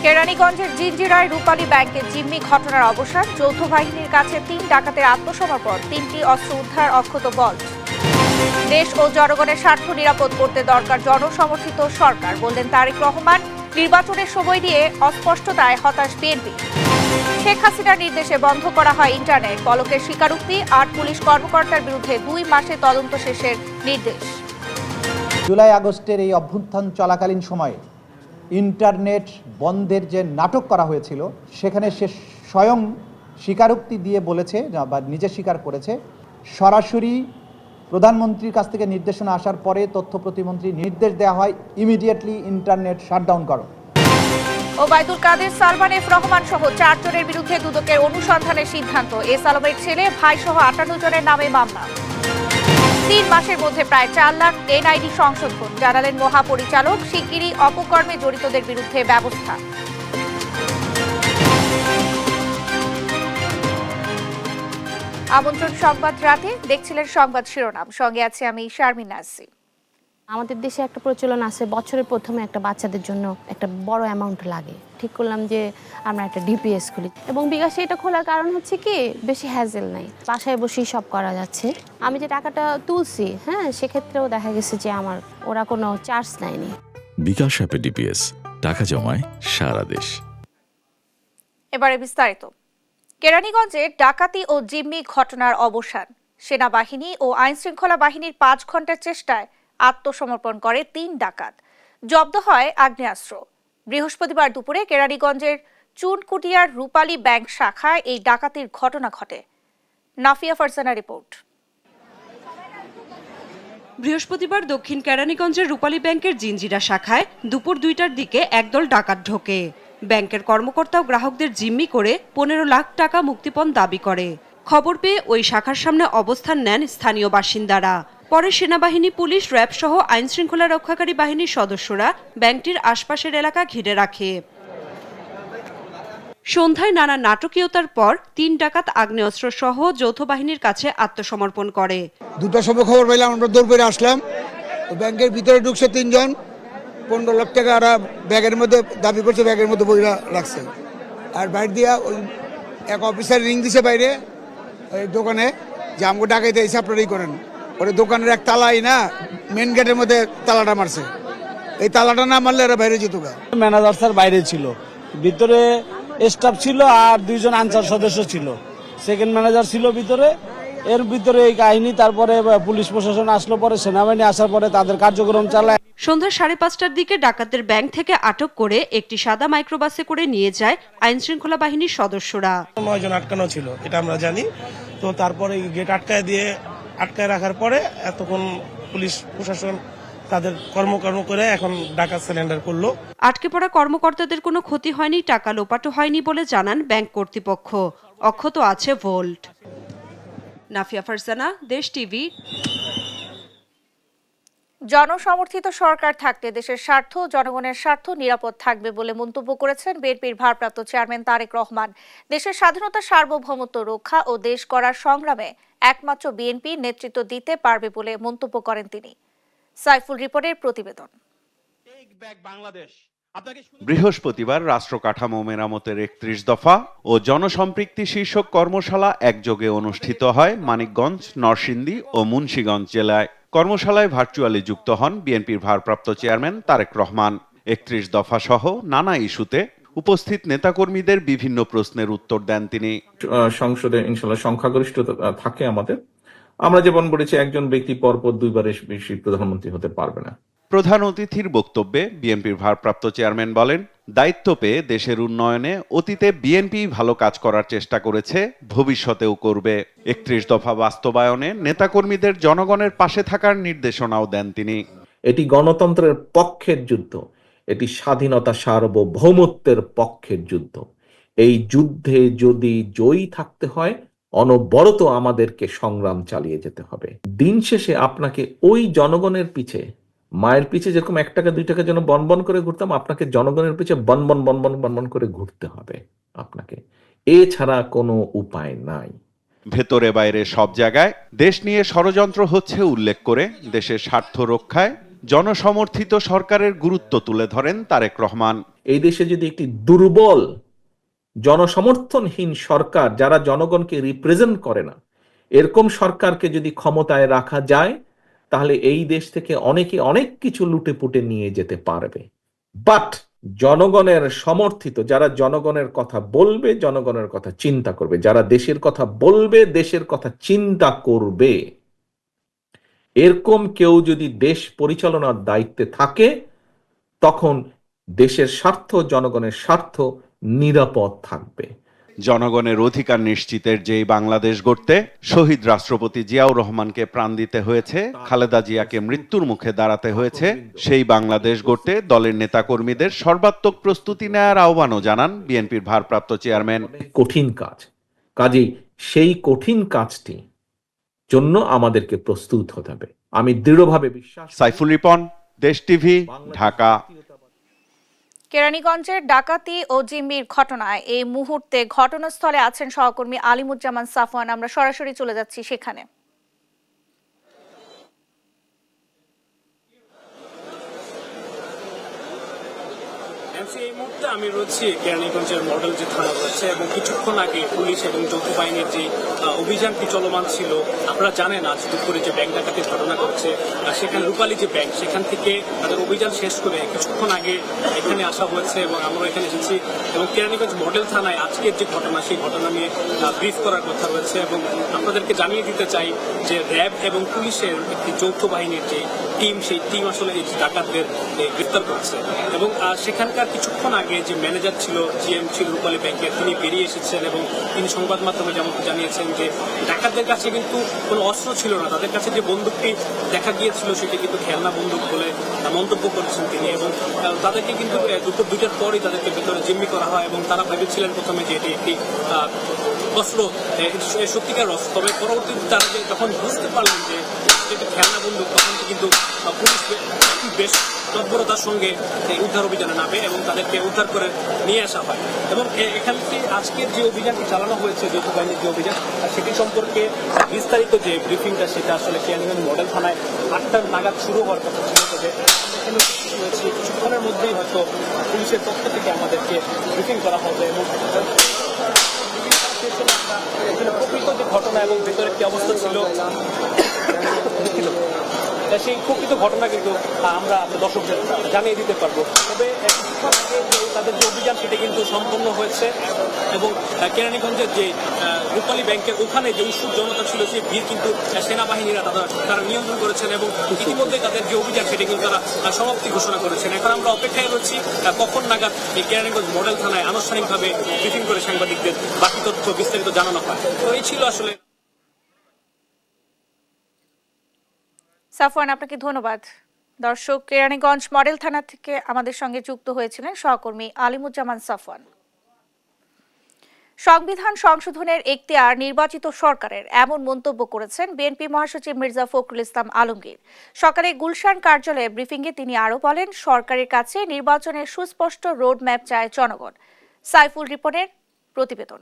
কেরানীগঞ্জের জিঞ্জিরায় রূপালী ব্যাংকের জিম্মি ঘটনার অবসান, যৌথ বাহিনীর কাছে ৩ ডাকাতের আত্মসমর্পণ, ৩টি অস্ত্র উদ্ধার, অক্ষত বল। দেশ ও জনগণের স্বার্থ নিরাপদ করতে দরকার জনসমর্থিত সরকার, বললেন তারেক রহমান। নির্বাচনের সময় নিয়ে অস্পষ্টতায় হতাশ বিএনপি। শেখ হাসিনার নির্দেশে বন্ধ করা হয় ইন্টারনেট, পলকের স্বীকারোক্তি। ৮ পুলিশ কর্মকর্তার বিরুদ্ধে ২ মাসে তদন্ত শেষের নির্দেশ। জুলাই আগস্টের এই অভ্যুত্থান চলাকালীন সময়ে ইন্টারনেট বন্ধের যে নাটক করা হয়েছিল, সেখানে সে স্বয়ং স্বীকারোক্তি দিয়ে বলেছে বা নিজে স্বীকার করেছে, সরাসরি প্রধানমন্ত্রীর কাছ থেকে নির্দেশনা আসার পরে তথ্য প্রতিমন্ত্রী নির্দেশ দেওয়া হয় ইমিডিয়েটলি ইন্টারনেট শাটডাউন করো। ওবায়দুল কাদের, সালমান এফ রহমান সহ 4 জনের বিরুদ্ধে দুদকের অনুসন্ধানের সিদ্ধান্ত। এস আলমের ছেলে, ভাই সহ 58 জনের নামে মামলা। 3 মাসের মধ্যে প্রায় 4 লাখ এনআইডি সংশোধন, জানালেন মহাপরিচালক। শিগগিরই অপকর্মে জড়িতদের বিরুদ্ধে ব্যবস্থা। আমন্ত্রণ সংবাদ রাতে, দেখছিলেন সংবাদ শিরোনাম, সঙ্গে আছে আমি শারমিন নাসি। আমাদের দেশে একটা প্রচলন আছে, বছরের প্রথমে একটা বাচ্চাদের জন্য একটা বড় অ্যামাউন্ট লাগে। ঠিক করলাম যে আমরা একটা ডিপিএস খুলি, এবং বিকাশে এটা খোলার কারণ হচ্ছে কি, বেশি হ্যাজেল নাই, বাসায় বসেই সব করা যাচ্ছে। আমি যে টাকাটা তুলছি, সেক্ষেত্রেও দেখা গেছে যে আমার ওরা কোনো চার্জ নেয়নি। বিকাশ অ্যাপে ডিপিএস, টাকা জমায় সারা দেশ। এবারে বিস্তারিত। কেরানীগঞ্জে ডাকাতি ও জিম্মি ঘটনার অবসান, সেনাবাহিনী ও আইনশৃঙ্খলা বাহিনীর 5 ঘন্টার চেষ্টায় আত্মসমর্পণ করে 3 ডাকাত, জব্দ হয় আগ্নেয়াস্ত্র। বৃহস্পতিবার দুপুরে কেরানীগঞ্জের চুনকুটিয়ার রূপালী ব্যাংক শাখায় এই ডাকাতির ঘটনা ঘটে। নাফিয়া ফারজানা রিপোর্ট। বৃহস্পতিবার দক্ষিণ কেরানীগঞ্জের রূপালী ব্যাংকের জিঞ্জিরা শাখায় দুপুর 2টার দিকে একদল ডাকাত ঢোকে। ব্যাংকের কর্মকর্তা ও গ্রাহকদের জিম্মি করে 15 লাখ টাকা মুক্তিপণ দাবি করে। খবর পেয়ে ওই শাখার সামনে অবস্থান নেন স্থানীয় বাসিন্দারা। পরে সেনাবাহিনী, পুলিশ, র্যাব সহ আইনশৃঙ্খলা রক্ষাকারী বাহিনীর সদস্যরা ব্যাংকটির আশপাশের এলাকা ঘিরে রাখে। সন্ধ্যায় নানা নাটকীয়তার পর 3 ডাকাত আগ্নেয়াস্ত্র সহ যৌথ বাহিনীর কাছে আত্মসমর্পণ করে। 2টার সময় খবর পাইলাম, আমরা দৌড় করে আসলাম। ব্যাংকের ভিতরে ঢুকছে 3 জন, 15 লাখ টাকা ব্যাগের মধ্যে দাবি করছে, ব্যাগের মধ্যে বইরা রাখছে। আর বাইরে দিয়া ওই এক অফিসার রিং দিছে বাইরে ওই দোকানে, যে আমাকে ডাকাইতে এসে আপনারাই করেন। ওরে দোকানের এক তালাই না, মেন গেটের মধ্যে তালাটা মারছে। এই তালাটা না মারলে এরা বাইরে যেত। ম্যানেজার স্যার বাইরে ছিল, ভিতরে স্টাফ ছিল আর 2 জন আনসার সদস্য ছিল। সেকেন্ড ম্যানেজার ছিল ভিতরে। এর ভিতরে এই কাহিনী। তারপরে পুলিশ প্রশাসন আসলো, পরে সেনাবাহিনী আসার পরে তাদের কার্যক্রম চালায়। সন্ধ্যা 5:30টার দিকে ডাকাতদের ব্যাংক থেকে আটক করে একটি সাদা মাইক্রোবাসে করে নিয়ে যায় আইনশৃঙ্খলা বাহিনীর সদস্যরা। 9 জন আটকানো ছিল, এটা আমরা জানি। তো তারপরে গেট আটকায় রাখার পরে এতক্ষণ পুলিশ প্রশাসন তাদের কর্মকর্ম করে এখন ডাকাত সারেন্ডার করলো। আটকে পড়া কর্মকর্তাদের কোনো ক্ষতি হয়নি, টাকা লোপাটও হয়নি বলে জানান ব্যাংক কর্তৃপক্ষ। অক্ষত আছে ভোল্ট। নাফিয়া ফারজানা, দেশ টিভি। জনসমর্থিত সরকার থাকতে দেশের স্বার্থ, জনগণের স্বার্থ নিরাপদ থাকবে বলে মন্তব্য করেছেন বিএনপির ভারপ্রাপ্ত চেয়ারম্যান তারেক রহমান। দেশের স্বাধীনতা, সার্বভৌমত্ব রক্ষা ও দেশ গড়ার সংগ্রামে একমাত্র বিএনপি নেতৃত্ব দিতে পারবে বলে মন্তব্য করেন তিনি। সাইফুল রিপোর্টের প্রতিবেদন। বৃহস্পতিবার রাষ্ট্র কাঠামো মেরামতের 31 দফা ও জনসম্পৃক্তি শীর্ষক কর্মশালা একযোগে অনুষ্ঠিত হয় মানিকগঞ্জ, নরসিংদী ও মুন্সিগঞ্জ জেলায়। কর্মশালায় ভার্চুয়ালি যুক্ত হন বিএনপির ভারপ্রাপ্ত চেয়ারম্যান তারেক রহমান। 31 দফা সহ নানা ইস্যুতে উপস্থিত নেতাকর্মীদের বিভিন্ন প্রশ্নের উত্তর দেন তিনি। সংসদে ইনশাআল্লাহ সংখ্যাগরিষ্ঠতা থাকে আমাদের। আমরা যেমন বলেছি, একজন ব্যক্তি পরপর 2 বারের বেশি প্রধানমন্ত্রী হতে পারবে না। প্রধান অতিথির বক্তব্যে বিএনপির ভারপ্রাপ্ত চেয়ারম্যান বলেন, দায়িত্ব পেয়ে দেশের উন্নয়নে অতীতে বিএনপি ভালো কাজ করার চেষ্টা করেছে, ভবিষ্যতেও করবে। 31 দফা বাস্তবায়নে নেতাকর্মীদের জনগণের পাশে থাকার নির্দেশনাও দেন তিনি। এটি গণতন্ত্রের পক্ষের যুদ্ধ, এটি স্বাধীনতা, সার্বভৌমত্বের পক্ষের যুদ্ধ। এই যুদ্ধে যদি জয়ী থাকতে হয়, অনবরত আমাদেরকে সংগ্রাম চালিয়ে যেতে হবে। দিন শেষে আপনাকে ওই জনগণের পিছে, মায়ের পিছে যেরকম 1 টাকা 2 টাকা যেন বনবন করে ঘুরতাম, আপনাকে জনগণের পিছে বনবন করে ঘুরতে হবে আপনাকে। এছাড়া কোনো উপায় নাই। ভেতরে বাইরে সব জায়গায় দেশ নিয়ে ষড়যন্ত্র হচ্ছে উল্লেখ করে দেশের স্বার্থ রক্ষায় জনসমর্থিত সরকারের গুরুত্ব তুলে ধরেন তারেক রহমান। এই দেশে যদি একটি দুর্বল জনসমর্থনহীন সরকার, যারা জনগণকে রিপ্রেজেন্ট করে না, এরকম সরকারকে যদি ক্ষমতায় রাখা যায়, তাহলে এই দেশ থেকে অনেকে অনেক কিছু লুটে পুটে নিয়ে যেতে পারবে। বাট জনগণের সমর্থিত, যারা জনগণের কথা বলবে, জনগণের কথা চিন্তা করবে, যারা দেশের কথা বলবে, দেশের কথা চিন্তা করবে, এরকম কেউ যদি দেশ পরিচালনার দায়িত্বে থাকে, তখন দেশের স্বার্থ, জনগণের স্বার্থ নিরাপদ থাকবে। জনগণের অধিকার নিশ্চিতের যেই বাংলাদেশ গড়তে শহীদ রাষ্ট্রপতি জিয়াউর রহমানকে প্রাণ দিতে হয়েছে, খালেদা জিয়াকে মৃত্যুর মুখে দাঁড়াতে হয়েছে, সেই বাংলাদেশ গড়তে দলের নেতাকর্মীদের সর্বাত্মক প্রস্তুতি নেয়ার আহ্বানও জানান বিএনপির ভারপ্রাপ্ত চেয়ারম্যান। কঠিন কাজ, কাজেই সেই কঠিন কাজটি জন্য আমাদেরকে প্রস্তুত হতে হবে। আমি দৃঢ়ভাবে বিশ্বাস। সাইফুল রিপন, দেশ টিভি, ঢাকা। কেরানীগঞ্জের ডাকাতি ও জিম্মির ঘটনায় এই মুহূর্তে ঘটনাস্থলে আছেন সহকর্মী আলিমুজ্জামান সাফওয়ান। আমরা সরাসরি চলে যাচ্ছি সেখানে। এই মুহূর্তে আমি রয়েছি কেরানীগঞ্জের মডেল যে থানা রয়েছে, এবং কিছুক্ষণ আগে পুলিশ এবং যৌথ বাহিনীর যে অভিযানটি চলমান ছিল, আপনারা জানেন আজ দুপুরে যে ব্যাংক ডাকাতির ঘটনা ঘটছে, সেখানে রূপালী যে ব্যাংক, সেখান থেকে তাদের অভিযান শেষ করে কিছুক্ষণ আগে এখানে আসা হয়েছে এবং আমরা এখানে এসেছি। এবং কেরানীগঞ্জ মডেল থানায় আজকের যে ঘটনা, সেই ঘটনা নিয়ে ব্রিফ করার কথা রয়েছে। এবং আপনাদেরকে জানিয়ে দিতে চাই যে র্যাব এবং পুলিশের একটি যৌথ বাহিনীর যে টিম, সেই টিম আসলে এই ডাকাতদের গ্রেফতার করছে। এবং সেখানকার কিছুক্ষণ আগে যে ম্যানেজার ছিল, জিএম ছিল রূপালী ব্যাংকের, তিনি বেরিয়ে এসেছেন এবং তিনি সংবাদ মাধ্যমে যেমন জানিয়েছেন যে ডাকাতদের কাছে কিন্তু কোনো অস্ত্র ছিল না, তাদের কাছে যে বন্দুকটি দেখা গিয়েছিল সেটি কিন্তু খেলনা বন্দুক বলে মন্তব্য করেছেন তিনি। এবং তাদেরকে কিন্তু দুপুর 2টার পরই তাদেরকে ভিতরে জিম্মি করা হয় এবং তারা ভেবেছিলেন প্রথমে যে এটি একটি অস্ত্র, সত্যিকার অস্ত্র। তবে পরবর্তীতে তারা যখন বুঝতে পারলেন যে এটি খেলনা বন্দুক, তখন কিন্তু পুলিশ বেশ তৎপরতার সঙ্গে উদ্ধার অভিযানে নামে এবং তাদেরকে উদ্ধার করে নিয়ে আসা হয়। এবং এখানে আজকের যে অভিযানটি চালানো হয়েছে, যৌথ বাহিনীর যে অভিযান, সেটি সম্পর্কে বিস্তারিত যে ব্রিফিংটা, সেটা আসলে কেরানীগঞ্জ মডেল থানায় 8টা নাগাদ শুরু হওয়ার কথা ছিল। তবে এখানে হয়েছে কিছুক্ষণের মধ্যেই হয়তো পুলিশের পক্ষ থেকে আমাদেরকে ব্রিফিং করা হবে এবং প্রকৃত যে ঘটনা এবং ভেতরে কি অবস্থা ছিল, সেই প্রকৃত ঘটনা কিন্তু আমরা দর্শকদের জানিয়ে দিতে পারবো। তবে তাদের যে অভিযান, সেটা কিন্তু সম্পন্ন হয়েছে এবং কেরানীগঞ্জের যে রূপালী ব্যাংকের ওখানে যে উৎসুক জনতা ছিল, সেই ভিড় কিন্তু সেনাবাহিনীরা তারা নিয়ন্ত্রণ করেছেন এবং ইতিমধ্যে তাদের যে অভিযান, সেটা কিন্তু তারা সমাপ্তি ঘোষণা করেছেন। এখন আমরা অপেক্ষায় রয়েছি কখন নাগাদ এই কেরানীগঞ্জ মডেল থানায় আনুষ্ঠানিকভাবে ব্রিফিং করে সাংবাদিকদের বাকি তথ্য বিস্তারিত জানানো হয়। তো এই ছিল আসলে। সাফওয়ান, আপনাকে ধন্যবাদ। দর্শক, কেরানীগঞ্জ মডেল থানা থেকে আমাদের সঙ্গে যুক্ত হয়েছিলেন সহকর্মী আলিমুজ্জামান সাফওয়ান। সংবিধান সংশোধনের এখতিয়ার নির্বাচিত সরকারের, এমন মন্তব্য করেছেন বিএনপি মহাসচিব মির্জা ফখরুল ইসলাম আলমগীর। সকালে গুলশান কার্যালয়ে ব্রিফিংয়ে তিনি আরও বলেন, সরকারের কাছে নির্বাচনের সুস্পষ্ট রোড ম্যাপ চায় জনগণ। সাইফুল রিপনের প্রতিবেদন।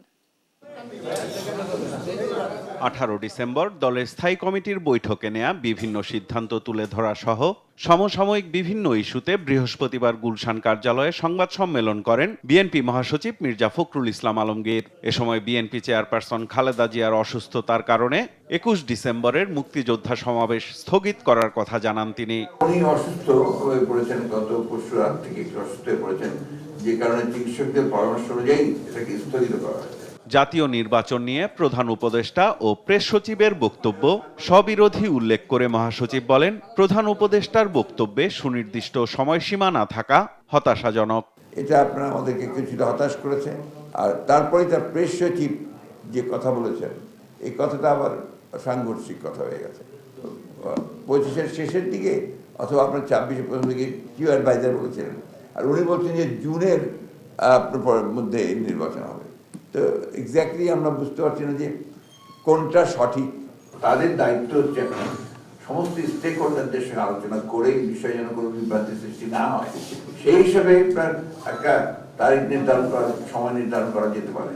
18 ডিসেম্বর দলের স্থায়ী কমিটির বৈঠকে নেয়া বিভিন্ন সিদ্ধান্ত তুলে ধরা সহ সমসাময়িক বিভিন্ন ইস্যুতে বৃহস্পতিবার গুলশান কার্যালয়ে সংবাদ সম্মেলন করেন বিএনপি মহাসচিব মির্জা ফখরুল ইসলাম আলমগীর। এ সময় বিএনপি চেয়ারপারসন খালেদা জিয়ার অসুস্থতার কারণে 21 ডিসেম্বরের মুক্তিযোদ্ধা সমাবেশ স্থগিত করার কথা জানান তিনি। উনি অসুস্থ হয়ে পড়েছেন, গত পরশু রাত থেকে অসুস্থ হয়ে পড়েছেন, যে কারণে চিকিৎসকদের পরামর্শ অনুযায়ী এটাকে স্থগিত করা হয়েছে। জাতীয় নির্বাচন নিয়ে প্রধান উপদেষ্টা ও প্রেস সচিবের বক্তব্য স্ববিরোধী উল্লেখ করে মহাসচিব বলেন, প্রধান উপদেষ্টার বক্তব্যে সুনির্দিষ্ট সময়সীমা না থাকা হতাশাজনক। এটা আপনারা আমাদেরকে কিছুটা হতাশ করেছে। আর তারপরে তার প্রেস সচিব যে কথা বলেছেন, এই কথাটা আবার সাংঘর্ষিক কথা হয়ে গেছে। 25-এর শেষের দিকে অথবা আপনার 26-এর প্রথম দিকে চিফ অ্যাডভাইজার বলেছিলেন, আর উনি বলছেন যে জুনের মধ্যে নির্বাচন হবে। তো এক্স্যাক্টলি আমরা বুঝতে পারছি না যে কোনটা সঠিক। তাদের দায়িত্ব হচ্ছে সমস্ত স্টেক হোল্ডারদের সঙ্গে আলোচনা করে এই বিষয়ে যেন কোনো বিভ্রান্তি সৃষ্টি না হয়, সেই হিসাবে একটা তারিখ নির্ধারণ করা, সময় নির্ধারণ করা যেতে পারে।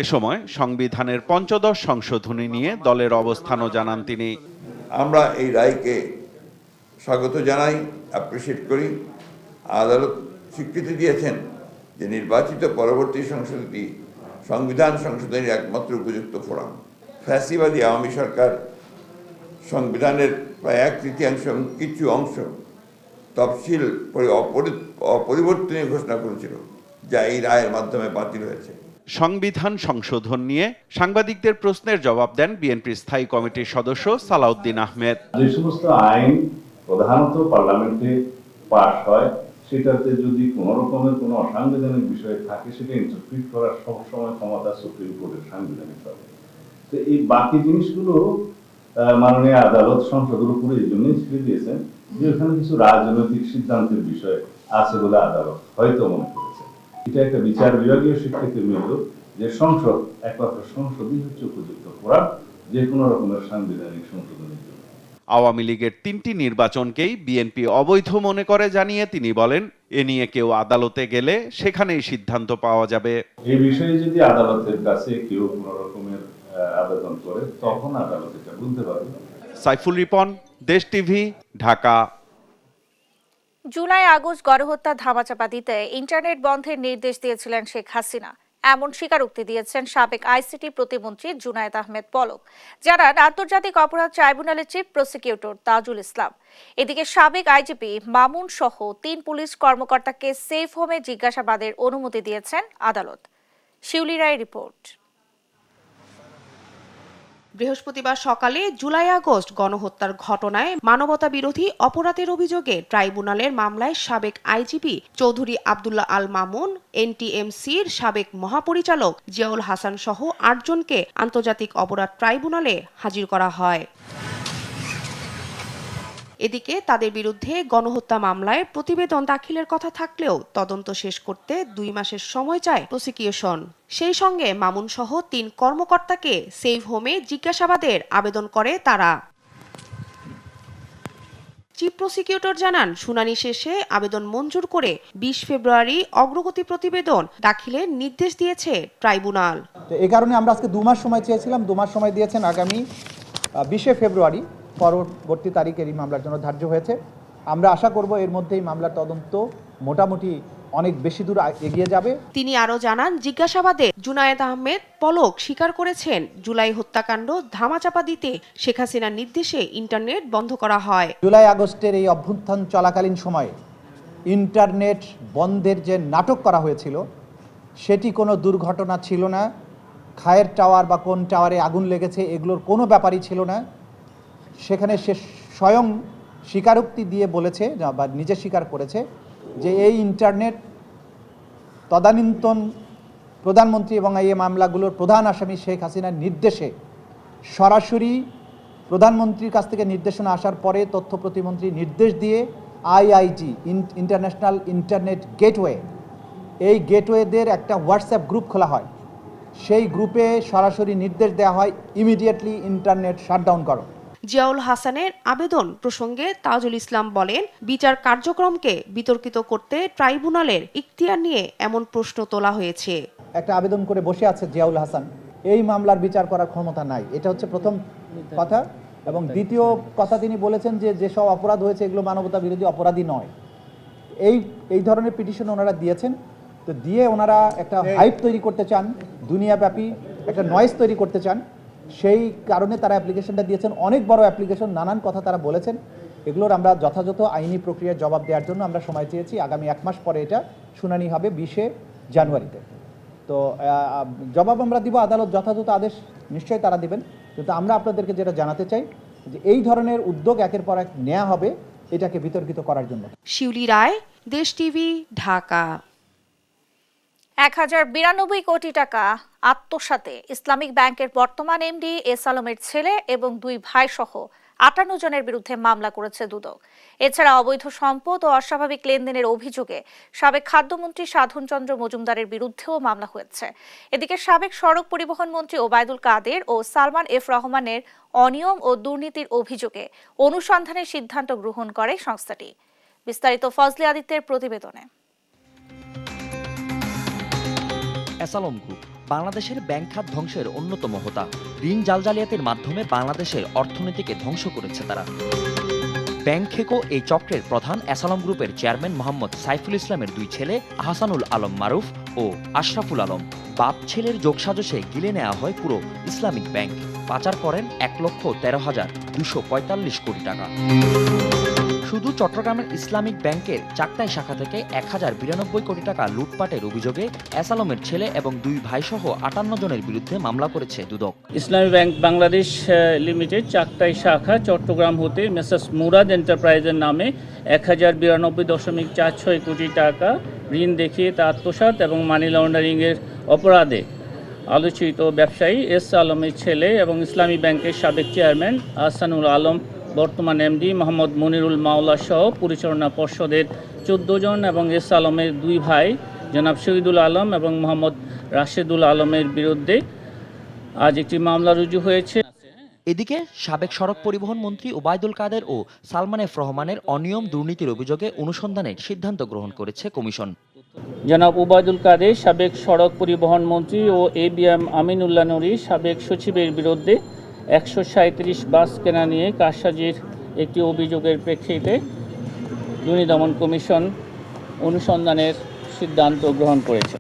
এ সময় সংবিধানের ৫ম সংশোধনী নিয়ে দলের অবস্থানও জানান তিনি। আমরা এই রায়কে স্বাগত জানাই, অ্যাপ্রিসিয়েট করি। আদালত স্বীকৃতি দিয়েছেন যে নির্বাচিত পরবর্তী সংসদটি সংবিধান সংশোধনের একমাত্র উপযুক্ত ফোরাম। ফ্যাসিবাদী আওয়ামী সরকার সংবিধানের প্রায় 1/3 কিছু অংশ তফসিল অপরিবর্তনীয় ঘোষণা করেছিল, যা এই রায়ের মাধ্যমে বাতিল হয়েছে। সংবিধান সংশোধন নিয়ে সাংবাদিকদের প্রশ্নের জবাব দেন বিএনপির স্থায়ী কমিটির সদস্য সালাউদ্দিন আহমেদ। যে সমস্ত আইন প্রধানত পার্লামেন্টে পাস হয়, সেটাতে যদি কোন রকমের কোনো অসাংবিধানিক বিষয় থাকে, সেটা ইন্টারপ্রিট করার সবসময় ক্ষমতা সুপ্রিম কোর্টের সাংবিধানিক হবে। তো এই বাকি জিনিসগুলো মাননীয় আদালত সংসদের উপরে এই জন্যই ছেড়ে দিয়েছেন যে ওখানে কিছু রাজনৈতিক সিদ্ধান্তের বিষয় আছে বলে আদালত হয়তো মনে করেছে। এটা একটা বিচার বিভাগীয় স্বীকৃতি মিলল যে সংসদ, একমাত্র সংসদই হচ্ছে উপযুক্ত ফোরাম যে কোনো রকমের সাংবিধানিক সংশোধনের জন্য। আওয়ামী লীগের 3টি নির্বাচনকেই বিএনপি অবৈধ মনে করে জানিয়ে তিনি বলেন, এ নিয়ে কেউ আদালতে গেলে সেখানেই সিদ্ধান্ত পাওয়া যাবে। এই বিষয়ে যদি আদালতের কাছে কেউ কোনো রকমের আবেদন করে, তখন আদালত এটা বুঝতে পারবে। সাইফুল রিপন, দেশ টিভি, ঢাকা। জুলাই আগস্ট গণহত্যা ধামাচাপা দিতে ইন্টারনেট বন্ধের নির্দেশ দিয়েছিলেন শেখ হাসিনা, এমন স্বীকারোক্তি দিয়েছেন সাবেক আইসিটি প্রতিমন্ত্রী জুনায়েদ আহমেদ পলক, জানান আন্তর্জাতিক অপরাধ ট্রাইব্যুনালের চিফ প্রসিকিউটর তাজুল ইসলাম। এদিকে সাবেক আইজিপি মামুন সহ 3 পুলিশ কর্মকর্তাকে সেফ হোমে জিজ্ঞাসাবাদের অনুমতি দিয়েছেন আদালত। শিউলি রায় রিপোর্ট। বৃহস্পতিবার সকালে জুলাই আগস্ট গণহত্যার ঘটনায় মানবতা বিরোধী অপরাধের অভিযোগে ট্রাইব্যুনালের মামলায় সাবেক আইজিপি চৌধুরী আব্দুল্লাহ আল মামুন, এনটিএমসির সাবেক মহাপরিচালক জিয়াউল হাসান সহ 8 জনকে আন্তর্জাতিক অপরাধ ট্রাইব্যুনালে হাজির করা হয়। এদিকে তাদের বিরুদ্ধে গণহত্যা মামলায় প্রতিবেদন দাখিলের কথা থাকলেও তদন্ত শেষ করতে 2 মাসের সময় চায় প্রসিকিউশন। সেই সঙ্গে মামুন সহ 3 কর্মকর্তাকে সেফ হোমে জিজ্ঞাসাবাদের আবেদন করে তারা। চিফ প্রসিকিউটর জানান, শুনানি শেষে আবেদন মঞ্জুর করে 20 ফেব্রুয়ারি অগ্রগতি প্রতিবেদন দাখিলের নির্দেশ দিয়েছে ট্রাইব্যুনাল। এই কারণে আমরা আজকে 2 মাস সময় চেয়েছিলাম, 2 মাস সময় দিয়েছেন। আগামী 20 ফেব্রুয়ারি পরবর্তী তারিখের এই মামলার জন্য ধার্য হয়েছে। আমরা আশা করব এর মধ্যেই মামলার তদন্ত মোটামুটি অনেক বেশি দূর এগিয়ে যাবে। তিনি আরও জানান, জিজ্ঞাসাবাদে জুনায়েদ আহমেদ পলক স্বীকার করেছেন জুলাই হত্যাকাণ্ড ধামাচাপা দিতে শেখ হাসিনার নির্দেশে ইন্টারনেট বন্ধ করা হয়। জুলাই আগস্টের এই অভ্যুত্থান চলাকালীন সময়ে ইন্টারনেট বন্ধের যে নাটক করা হয়েছিল, সেটি কোনো দুর্ঘটনা ছিল না। খায়ের টাওয়ার বা কোন টাওয়ারে আগুন লেগেছে এগুলোর কোনো ব্যাপারই ছিল না। সেখানে সে স্বয়ং স্বীকারোক্তি দিয়ে বলেছে বা নিজে স্বীকার করেছে যে এই ইন্টারনেট তদানীন্তন প্রধানমন্ত্রী এবং এই মামলাগুলোর প্রধান আসামি শেখ হাসিনার নির্দেশে সরাসরি প্রধানমন্ত্রীর কাছ থেকে নির্দেশনা আসার পরে তথ্য প্রতিমন্ত্রী নির্দেশ দিয়ে আইআইজি ইন্টারন্যাশনাল ইন্টারনেট গেটওয়ে, এই গেটওয়েদের একটা হোয়াটসঅ্যাপ গ্রুপ খোলা হয়। সেই গ্রুপে সরাসরি নির্দেশ দেওয়া হয় ইমিডিয়েটলি ইন্টারনেট শাটডাউন করো। জিয়াউল হাসানের আবেদন প্রসঙ্গে তাজুল ইসলাম বলেন, বিচার কার্যক্রমকে বিতর্কিত করতে ট্রাইব্যুনালের ইখতিয়ার নিয়ে এমন প্রশ্ন তোলা হয়েছে। একটা আবেদন করে বসে আছে জিয়াউল হাসান, এই মামলার বিচার করার ক্ষমতা নাই। এটা হচ্ছে প্রথম কথা। এবং দ্বিতীয় কথা, তিনি বলেছেন যে যেসব অপরাধ হয়েছে এগুলো মানবতা বিরোধী অপরাধী নয়। এই ধরনের পিটিশন ওনারা দিয়েছেন। তো দিয়ে ওনারা একটা হাইপ তৈরি করতে চান, দুনিয়াব্যাপী একটা নয়েজ তৈরি করতে চান। সেই কারণে তারা অ্যাপ্লিকেশনটা দিয়েছেন। অনেক বড় অ্যাপ্লিকেশন, নানান কথা তারা বলেছেন। এগুলোর আমরা যথাযথ আইনি প্রক্রিয়ার জবাব দেওয়ার জন্য আমরা সময় চেয়েছি। আগামী 1 মাস পরে এটা শুনানি হবে 20 জানুয়ারিতে। তো জবাব আমরা দিব, আদালত যথাযথ আদেশ নিশ্চয়ই তারা দিবেন। কিন্তু আমরা আপনাদেরকে যেটা জানাতে চাই যে এই ধরনের উদ্যোগ একের পর এক নেওয়া হবে এটাকে বিতর্কিত করার জন্য। শিউলি রায়, দেশ টিভি, ঢাকা। 1092 কোটি টাকা আত্মসাতে ইসলামিক ব্যাংকের বর্তমান এমডি এস আলমের ছেলে এবং 2 ভাই সহ 58 জনের বিরুদ্ধে মামলা করেছে দুদক। এছাড়া অবৈধ সম্পদ ও অস্বাভাবিক লেনদেনের অভিযোগে সাবেক খাদ্যমন্ত্রী সাধন চন্দ্র মজুমদারের বিরুদ্ধেও মামলা হয়েছে। এদিকে সাবেক সড়ক পরিবহন মন্ত্রী ওবায়দুল কাদের ও সালমান এফ রহমানের অনিয়ম ও দুর্নীতির অভিযোগে অনুসন্ধানের সিদ্ধান্ত গ্রহণ করে সংস্থাটি। বিস্তারিত ফজলে আদিত্যের প্রতিবেদনে। এসালম গ্রুপ বাংলাদেশের ব্যাংক খাত ধ্বংসের অন্যতম হোতা। ঋণ জালজালিয়াতির মাধ্যমে বাংলাদেশের অর্থনীতিকে ধ্বংস করেছে তারা। ব্যাংক খেকো এই চক্রের প্রধান এসালম গ্রুপের চেয়ারম্যান মোহাম্মদ সাইফুল ইসলামের দুই ছেলে আহসানুল আলম মারুফ ও আশরাফুল আলম। বাপ ছেলের যোগসাজশে গিলে নেওয়া হয় পুরো ইসলামিক ব্যাংক। পাচার করেন ১,১৩,২৪৫ কোটি টাকা। শুধু চট্টগ্রামের ইসলামিক ব্যাংকের চাকতাই শাখা থেকে ১,০৯২ কোটি টাকা লুটপাটের অভিযোগে এসালমের ছেলে এবং দুই ভাইসহ ৫৮ জনের বিরুদ্ধে মামলা করেছে দুদক। ইসলামী ব্যাংক বাংলাদেশ লিমিটেড চাকতাই শাখা চট্টগ্রাম হতে মেসার্স মুরাদ এন্টারপ্রাইজের নামে ১,০৯২.৪৬ কোটি টাকা ঋণ দেখিয়ে তা আত্মসাৎ এবং মানি লন্ডারিংয়ের অপরাধে আলোচিত ব্যবসায়ী এস আলমের ছেলে এবং ইসলামী ব্যাংকের সাবেক চেয়ারম্যান আহসানুল আলম, বর্তমান এমডি মোহাম্মদ মনিরুল মাওলা সহ পরিচালনা পর্ষদের ১৪ জন এবং এস আলমের দুই ভাই জনাব শহীদুল আলম এবং মোহাম্মদ রাশেদুল আলমের বিরুদ্ধে আজ একটি মামলা রুজু হয়েছে। এদিকে সাবেক সড়ক পরিবহন মন্ত্রী ওবায়দুল কাদের ও সালমান এফ রহমানের অনিয়ম দুর্নীতির অভিযোগে অনুসন্ধানের সিদ্ধান্ত গ্রহণ করেছে কমিশন। জনাব ওবায়দুল কাদের সাবেক সড়ক পরিবহন মন্ত্রী ও এবিএম আমিনুল্লাহ নূরী সাবেক সচিবের বিরুদ্ধে ১৩৭ বাস কেনা নিয়ে কারসাজির একটি অভিযোগের প্রেক্ষিতে দুর্নীতি দমন কমিশন অনুসন্ধানের সিদ্ধান্ত গ্রহণ করেছে।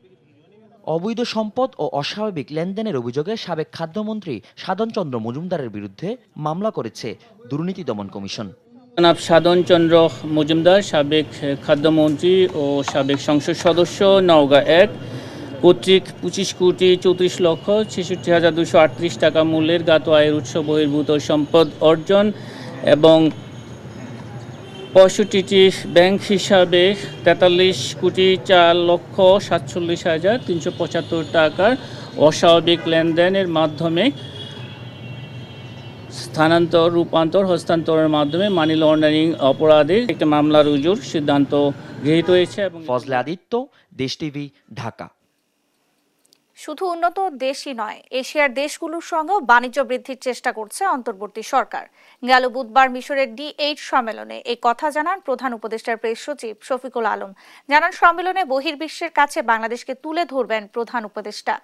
অবৈধ সম্পদ ও অস্বাভাবিক লেনদেনের অভিযোগে সাবেক খাদ্যমন্ত্রী সাধন চন্দ্র মজুমদারের বিরুদ্ধে মামলা করেছে দুর্নীতি দমন কমিশন। জনাব সাধন চন্দ্র মজুমদার সাবেক খাদ্যমন্ত্রী ও সাবেক সংসদ সদস্য নওগাঁ ১ কর্তৃক ২৫,৬৬,৬৬,২৩৮ টাকা মূল্যের জ্ঞাত আয়ের উৎস বহির্ভূত সম্পদ অর্জন এবং ৬৫টি ব্যাংক হিসাবে ৪৩,৪,৪৭,৩৭৫ টাকার অস্বাভাবিক লেনদেনের মাধ্যমে স্থানান্তর, রূপান্তর, হস্তান্তরের মাধ্যমে মানি লন্ডারিং অপরাধে একটি মামলা রুজুর সিদ্ধান্ত গৃহীত হয়েছে। এবং ফজলে আদিত্য, দেশ টিভি, ঢাকা। শুধু উন্নত দেশই নয়, এশিয়ার দেশগুলোর সঙ্গেও বাণিজ্য বৃদ্ধির চেষ্টা করছে অন্তর্বর্তী সরকার। গেল বুধবার মিশরের D8 সম্মেলনে এই কথা জানান প্রধান উপদেষ্টার প্রেস সচিব শফিকুল আলম। জানান সম্মেলনে বহির্বিশ্বের কাছে বাংলাদেশকে তুলে ধরবেন প্রধান উপদেষ্টা।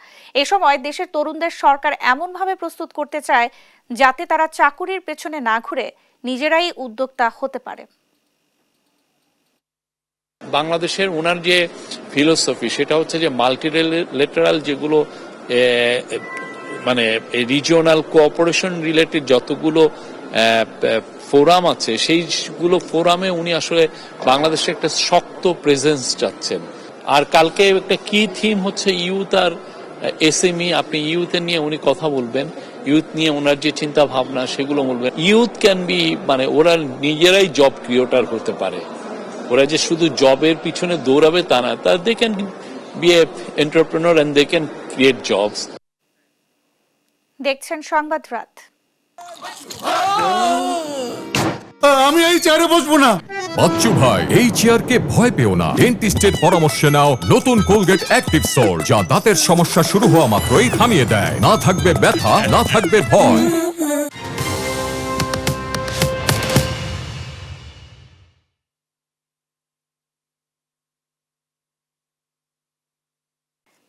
এ সময় দেশের তরুণদের সরকার এমনভাবে প্রস্তুত করতে চায় যাতে তারা চাকুরির পেছনে না ঘুরে নিজেরাই উদ্যোক্তা হতে পারে। বাংলাদেশের ওনার যে ফিলোসফি সেটা হচ্ছে যে মাল্টিলেটারাল যেগুলো মানে রিজিওনাল কোঅপারেশন রিলেটেড যতগুলো ফোরাম আছে সেইগুলো ফোরামে উনি আসলে বাংলাদেশে একটা শক্ত প্রেজেন্স চাচ্ছেন। আর কালকে একটা কি থিম হচ্ছে ইউথ আর এসএমই। আপনি ইউথের নিয়ে উনি কথা বলবেন, ইউথ নিয়ে ওনার যে চিন্তা ভাবনা সেগুলো বলবেন। ইউথ ক্যান বি মানে ওরা নিজেরাই জব ক্রিয়েটর হতে পারে, ওরা যে শুধু জবের পিছনে দৌড়াবে তা না, they can be a entrepreneur and they can create jobs. দেখছেন সংবাদ রাত। আমি এই চেয়ারে বসবো না। বাচ্চু ভাই, এই চেয়ারকে ভয় পেও না। ডেন্টিস্টের পরামর্শ নাও নতুন কোলগেট অ্যাক্টিভ সোল, যা দাঁতের সমস্যা শুরু হওয়া মাত্রই থামিয়ে দেয়। না থাকবে ব্যথা, না থাকবে ভয়।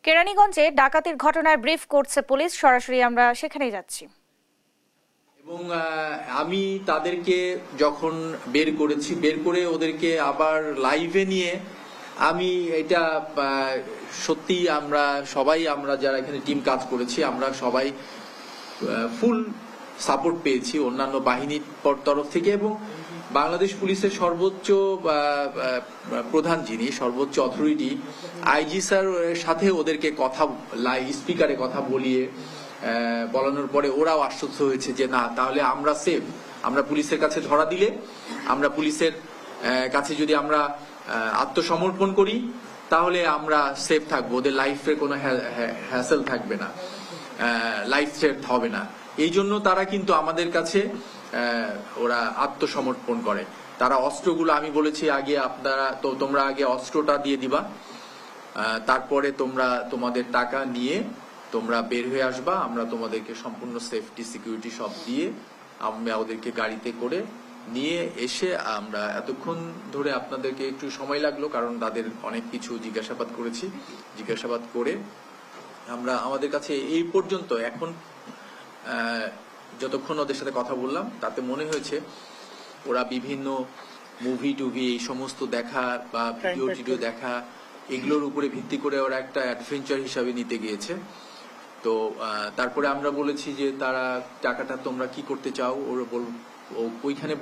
কেরানীগঞ্জে ডাকাতির ঘটনায় ব্রিফ করছে পুলিশ। সরাসরি আমরা সেখানেই যাচ্ছি। এবং আমি তাদেরকে যখন বের করে ওদেরকে আবার লাইভে নিয়ে আমি এটা সত্যি আমরা যারা এখানে টিম কাজ করেছি আমরা সবাই ফুল সাপোর্ট পেয়েছি অন্যান্য বাহিনীর তরফ থেকে। এবং বাংলাদেশ পুলিশের সর্বোচ্চ প্রধান যিনি সর্বোচ্চ অথরিটি আইজি স্যার সাথে ওদেরকে স্পিকারে কথা বলানোর পরে ওরাও আশ্বস্ত হয়েছে যে না, তাহলে আমরা সেফ। আমরা পুলিশের কাছে ধরা দিলে, আমরা পুলিশের কাছে যদি আমরা আত্মসমর্পণ করি তাহলে আমরা সেফ থাকবো, ওদের লাইফের কোনো হ্যাসেল থাকবে না, লাইফ থ্রেট হবে না। এই জন্য তারা কিন্তু আমাদের কাছে ওরা আত্মসমর্পণ করে। তারা অস্ত্রগুলো আমি বলেছি আগে তোমরা আগে অস্ত্রটা দিয়ে দিবা, তারপরে তোমরা তোমাদের টাকা নিয়ে তোমরা বের হয়ে আসবা, আমরা তোমাদেরকে সম্পূর্ণ সেফটি সিকিউরিটি সব দিয়ে আমরা ওদেরকে গাড়িতে করে নিয়ে এসে আমরা এতক্ষণ ধরে আপনাদেরকে একটু সময় লাগলো কারণ তাদের অনেক কিছু জিজ্ঞাসাবাদ করেছি। জিজ্ঞাসাবাদ করে আমরা আমাদের কাছে এই পর্যন্ত এখন যতক্ষণ ওদের সাথে কথা বললাম তাতে মনে হয়েছে ওরা বিভিন্ন মুভি টুভি এই সমস্ত দেখা বা ভিডিও টিডিও দেখা এগুলোর উপরে ভিত্তি করে ওরা একটা অ্যাডভেঞ্চার হিসাবে নিতে গিয়েছে। তো তারপরে আমরা বলেছি যে তারা টাকাটা তোমরা কি করতে চাও, ওরা ওইখানে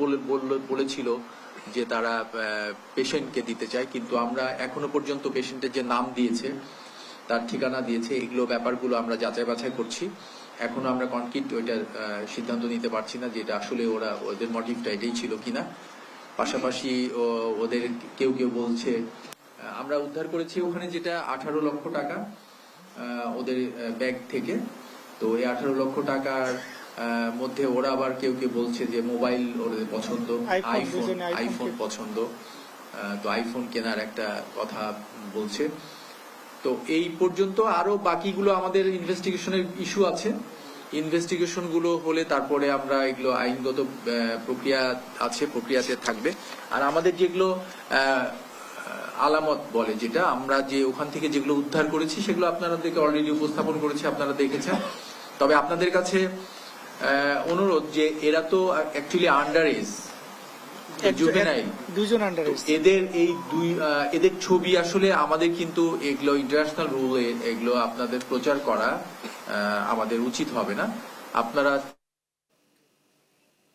বলেছিল যে তারা পেশেন্টকে দিতে চায়, কিন্তু আমরা এখনো পর্যন্ত পেশেন্টের যে নাম দিয়েছে, তার ঠিকানা দিয়েছে, এগুলো ব্যাপারগুলো আমরা যাচাই বাছাই করছি। এখনো আমরা কনক্রিট ওইটার সিদ্ধান্ত নিতে পারছি না যে এটা আসলে ওদের মোটিভটা এটাই ছিল কিনা। পাশাপাশি ওদের কেউ কেউ বলছে আমরা উদ্ধার করেছি ওখানে যেটা 18 লক্ষ টাকা ওদের ব্যাগ থেকে। তো এই 18 লক্ষ টাকার মধ্যে ওরা আবার কেউ কেউ বলছে যে মোবাইল ওদের পছন্দ, আইফোন পছন্দ, তো আইফোন কেনার একটা কথা বলছে। তো এই পর্যন্ত আরো বাকিগুলো আমাদের ইনভেস্টিগেশনের ইস্যু আছে। ইনভেস্টিগেশন গুলো হলে তারপরে আমরা এগুলো আইনগত প্রক্রিয়া আছে, প্রক্রিয়াতে থাকবে। আর আমাদের যেগুলো আলামত বলে, যেটা আমরা যে ওখান থেকে যেগুলো উদ্ধার করেছি সেগুলো আপনাদেরকে অলরেডি উপস্থাপন করেছি, আপনারা দেখেছেন। তবে আপনাদের কাছে অনুরোধ যে এরা তো অ্যাকচুয়ালি আন্ডার এজ, জুভেনাইল, দুজন আন্ডার এজ। এদের ছবি আসলে আমাদের কিন্তু এগুলো ইন্টারন্যাশনাল রুলে এগুলো আপনাদের প্রচার করা আমাদের উচিত হবে না। আপনারা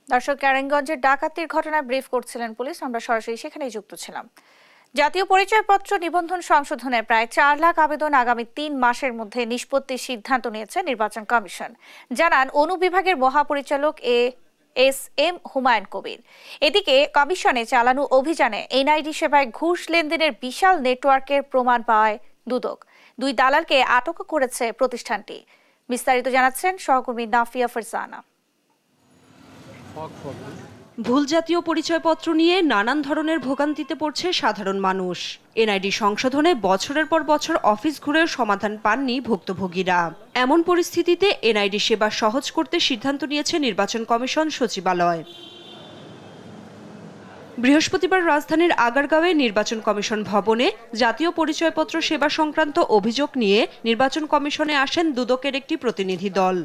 দর্শক, কেরানীগঞ্জের ডাকাতির ঘটনায় ব্রিফ করছিলেন পুলিশ, আমরা সরাসরি সেখানেই যুক্ত ছিলাম। জাতীয় পরিচয়পত্র নিবন্ধন সংশোধনের প্রায় 4 লাখ আবেদন আগামী 3 মাসের মধ্যে নিষ্পত্তির সিদ্ধান্ত নিয়েছে নির্বাচন কমিশন, জানান অনুবিভাগের মহাপরিচালক এস.এম. হুমায়ুন কবির। এদিকে কমিশনে চালানো অভিযানে এনআইডি সেবায় ঘুষ লেনদেনের বিশাল নেটওয়ার্কের প্রমাণ পায় দুদক। 2 দালালকে আটক করেছে প্রতিষ্ঠানটি। বিস্তারিত জানাচ্ছেন সহকর্মী নাফিয়া ফারজানা। ভুল জাতীয় পরিচয়পত্র নিয়ে নানান ধরনের ভোগান্তিতে পড়ছে সাধারণ মানুষ। এনআইডি সংশোধনে বছরের পর বছর অফিস ঘুরেও সমাধান পাননি ভুক্তভোগীরা। এমন পরিস্থিতিতে এনআইডি সেবা সহজ করতে সিদ্ধান্ত নিয়েছে নির্বাচন কমিশন সচিবালয়। বৃহস্পতিবার রাজধানীর আগারগাঁওয়ে নির্বাচন কমিশন ভবনে জাতীয় পরিচয়পত্র সেবা সংক্রান্ত অভিযোগ নিয়ে নির্বাচন কমিশনে আসেন দুদকের একটি প্রতিনিধি দল।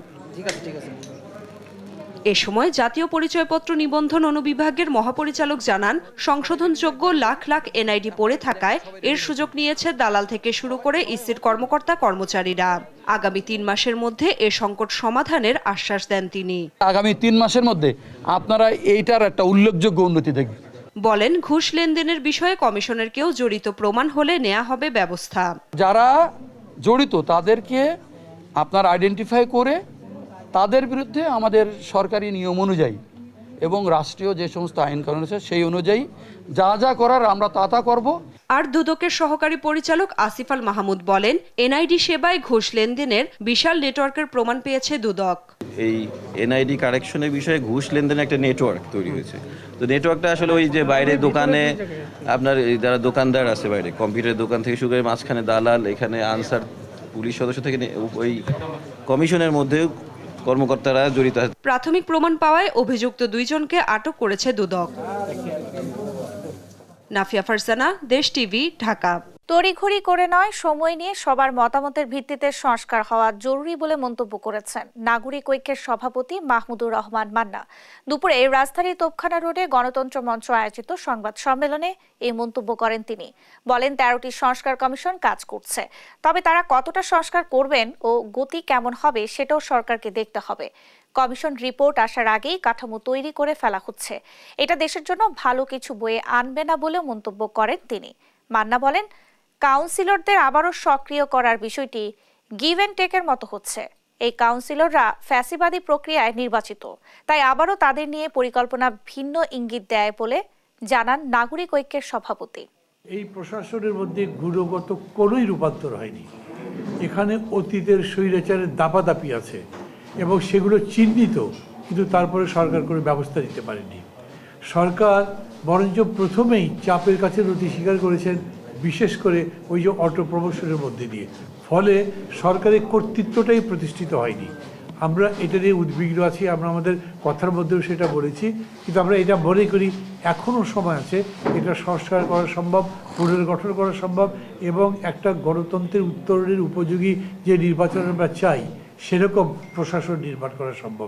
এ সময় জাতীয় পরিচয়পত্র নিবন্ধন অনুবিভাগের মহাপরিচালক জানান, সংশোধনযোগ্য লাখ লাখ এনআইডি পড়ে থাকায় এর সুযোগ নিয়েছে দালাল থেকে শুরু করে ইসির কর্মকর্তা কর্মচারীরা। আগামী 3 মাসের মধ্যে এ সংকট সমাধানের আশ্বাস দেন তিনি। আগামী 3 মাসের মধ্যে আপনারা এইটার একটা উল্লেখযোগ্য উন্নতি দেখবেন। বলেন, ঘুষ লেনদেনের বিষয়ে কমিশনের কেউ জড়িত প্রমাণ হলে নেওয়া হবে ব্যবস্থা। যারা জড়িত তাদেরকে আপনার আইডেন্টিফাই করে তাদের বিরুদ্ধে আমাদের সরকারি নিয়ম অনুযায়ী এবং রাষ্ট্রীয় যে সমস্ত আইন কানুন আছে সেই অনুযায়ী যা যা করার আমরা তা করব। আর দুদকের সহকারী পরিচালক আসিফ আল মাহমুদ বলেন, এনআইডি সেবায় ঘুষ লেনদেনের বিশাল নেটওয়ার্কের প্রমাণ পেয়েছে দুদক। এই এনআইডি কারেকশনের বিষয়ে ঘুষ লেনদেনের একটা নেটওয়ার্ক তৈরি হয়েছে। তো নেটওয়ার্কটা আসলে ওই যে বাইরে দোকানে আপনার যারা দোকানদার আছে, বাইরে কম্পিউটার দোকান থেকে শুরু করে মাঝখানে দালাল, এখানে আনসার পুলিশ সদস্য থেকে ওই কমিশনের মধ্যে কর্মকর্তারা জড়িত। প্রাথমিক প্রমাণ পাওয়ায় অভিযুক্ত 2 জনকে আটক করেছে দুদক। নাফিয়া ফারজানা, দেশ টিভি, ঢাকা। তড়িঘড়ি করে নয়, সময় নিয়ে সবার মতামতের ভিত্তিতে সংস্কার হওয়া জরুরি বলে মন্তব্য করেছেন নাগরিক ঐক্যের সভাপতি মাহমুদুর রহমান মান্না। দুপুরে রাজধানীর তোপখানা রোডে গণতন্ত্র মঞ্চ আয়োজিত সংবাদ সম্মেলনে এই মন্তব্য করেন তিনি। বলেন, 13টি সংস্কার কমিশন কাজ করছে, তবে তারা কতটা সংস্কার করবেন ও গতি কেমন হবে সেটাও সরকারকে দেখতে হবে। কমিশন রিপোর্ট আসার আগেই কাঠামো তৈরি করে ফেলা হচ্ছে, এটা দেশের জন্য ভালো কিছু বয়ে আনবে না বলেও মন্তব্য করেন তিনি। মান্না বলেন, কাউন্সিলরদের আবারও সক্রিয় করার বিষয়টি গিভ অ্যান্ড টেকের মতো হচ্ছে। এই কাউন্সিলররা ফ্যাসিবাদী প্রক্রিয়ায় নির্বাচিত, তাই আবারও তাদের নিয়ে পরিকল্পনা ভিন্ন ইঙ্গিত দেয় বলে জানান নাগরিক ঐক্যের সভাপতি। এই প্রশাসনের মধ্যে গুণগত কোনোই রূপান্তর হয়নি। এখানে অতীতের স্বৈরাচারের দাপাদাপি আছে এবং সেগুলো চিহ্নিত, কিন্তু তারপরে সরকার কোনো ব্যবস্থা নিতে পারেনি। সরকার বরঞ্চ প্রথমেই চাপের কাছে নতি স্বীকার করেছেন, বিশেষ করে ওই যে অটো প্রমোশনের মধ্যে দিয়ে, ফলে সরকারের কর্তৃত্বটাই প্রতিষ্ঠিত হয়নি। আমরা এটা নিয়ে উদ্বিগ্ন আছি, আমরা আমাদের কথার মধ্যেও সেটা বলেছি, কিন্তু আমরা এটা মনে করি এখনও সময় আছে, এটা সংস্কার করা সম্ভব, পুনর্গঠন করা সম্ভব এবং একটা গণতন্ত্রের উত্তরণের উপযোগী যে নির্বাচন আমরা চাই সেরকম প্রশাসন নির্মাণ করা সম্ভব।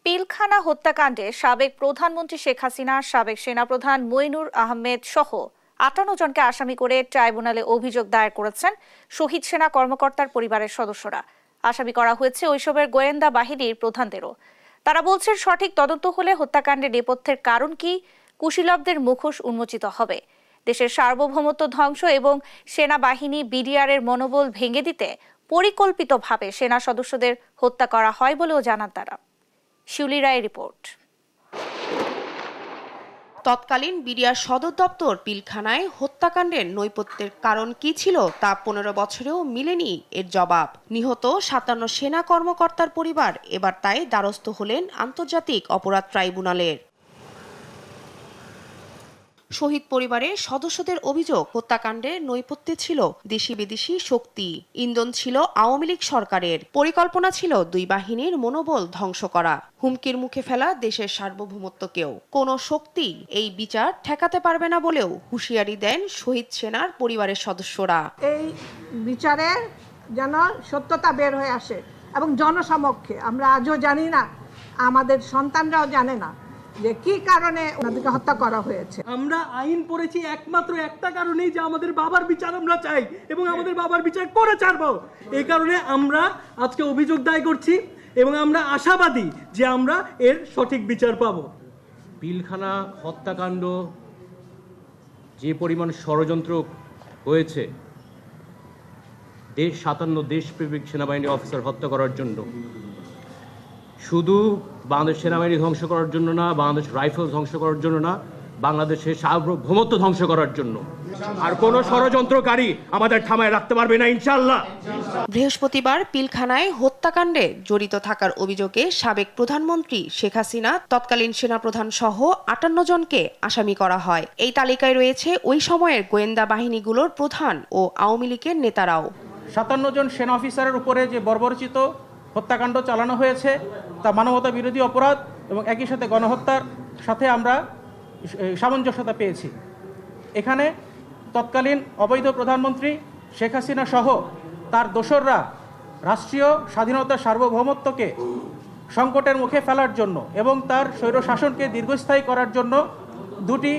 পিলখানা হত্যাকাণ্ডে সাবেক প্রধানমন্ত্রী শেখ হাসিনা, সাবেক সেনাপ্রধান মইনুর আহমেদ সহ ৫৮ জনকে আসামি করে ট্রাইব্যুনালে অভিযোগ দায়ের করেছেন শহীদ সেনা কর্মকর্তার পরিবারের সদস্যরা। আসামি করা হয়েছে ওইসবের গোয়েন্দা বাহিনীর প্রধানদেরও। তারা বলছেন, সঠিক তদন্ত হলে হত্যাকাণ্ডের নেপথ্যের কারণ কি, কুশীলবদের মুখোশ উন্মোচিত হবে। দেশের সার্বভৌমত্ব ধ্বংস এবং সেনাবাহিনী বিডিআর এর মনোবল ভেঙে দিতে পরিকল্পিতভাবে সেনা সদস্যদের হত্যা করা হয় বলেও জানান তারা। শিউলি রায়ের রিপোর্ট। তৎকালীন বিডিআর সদর দপ্তর পিলখানায় হত্যাকাণ্ডের নৈপথ্যের কারণ কি ছিল তা ১৫ বছরেও মিলেনি এর জবাব। নিহত ৫৭ সেনা কর্মকর্তার পরিবার এবার তাই দ্বারস্থ হলেন আন্তর্জাতিক অপরাধ ট্রাইব্যুনালের। শহীদ পরিবারের সদস্যদের অভিযোগ, হত্যাকাণ্ডের নৈপথ্যে ছিল দেশি বিদেশি শক্তি, ইন্ধন ছিল আওয়ামী লীগ সরকারের, পরিকল্পনা ছিল দুই বাহিনীর মনোবল ধ্বংস করা, হুমকির মুখে ফেলা দেশের সার্বভৌমত্বকেও। কোনো শক্তি এই বিচার ঠেকাতে পারবে না বলেও হুঁশিয়ারি দেন শহীদ সেনার পরিবারের সদস্যরা। এই বিচারে যেন সত্যতা বের হয়ে আসে এবং জনসমক্ষে। আমরা আজও জানি না, আমাদের সন্তানরাও জানে না যে কি কারণে ওনাদেরকে হত্যা করা হয়েছে। আমরা আইন পড়েছি একমাত্র একটা কারণেই, যে আমাদের বাবার বিচার আমরা চাই এবং আমাদের বাবার বিচার করে ছাড়বো। এই কারণে আমরা আজকে অভিযোগ দায়ের করছি এবং আমরা আশাবাদী যে আমরা এর সঠিক বিচার পাব। পিলখানা হত্যাকাণ্ড যে পরিমাণ ষড়যন্ত্র হয়েছে, ৫৭ দেশপ্রেমিক সেনাবাহিনী অফিসার হত্যা করার জন্য, শুধু বাংলাদেশ সেনাবাহিনী ধ্বংস করার জন্য না, বাংলাদেশ রাইফেল ধ্বংস করার জন্য না, বাংলাদেশের সার্বভৌমত্ব ধ্বংস করার জন্য। আর কোন ষড়যন্ত্রকারী আমাদের থামায় রাখতে পারবে না ইনশাআল্লাহ। বৃহস্পতিবার পিলখানায় হত্যাকাণ্ডে জড়িত থাকার অভিযোগে সাবেক প্রধানমন্ত্রী শেখ হাসিনা, তৎকালীন সেনাপ্রধান সহ ৫৮ জনকে আসামি করা হয়। এই তালিকায় রয়েছে ওই সময়ের গোয়েন্দা বাহিনীগুলোর প্রধান ও আওয়ামী লীগের নেতারাও। ৫৭ জন সেনা অফিসারের উপরে যে বর্বরচিত হত্যাকাণ্ড চালানো হয়েছে তা মানবতা বিরোধী অপরাধ এবং একই সাথে গণহত্যার সাথে আমরা সামঞ্জস্যতা পেয়েছি। এখানে তৎকালীন অবৈধ প্রধানমন্ত্রী শেখ হাসিনা সহ তার দোসররা রাষ্ট্রীয় স্বাধীনতার সার্বভৌমত্বকে সংকটের মুখে ফেলার জন্য এবং তার স্বৈরশাসনকে দীর্ঘস্থায়ী করার জন্য দুটি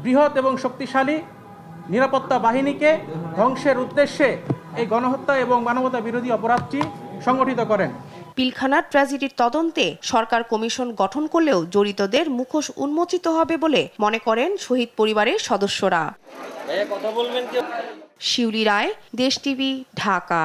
বৃহৎ এবং শক্তিশালী নিরাপত্তা বাহিনীকে ধ্বংসের উদ্দেশ্যে এই গণহত্যা এবং মানবতা বিরোধী অপরাধটি সংগঠিত করেন। পিলখানার ট্র্যাজেডির তদন্তে সরকার কমিশন গঠন করলেও জড়িতদের মুখোশ উন্মোচিত হবে বলে মনে করেন শহীদ পরিবারের সদস্যরা। শিউলি রায়, দেশ টিভি, ঢাকা।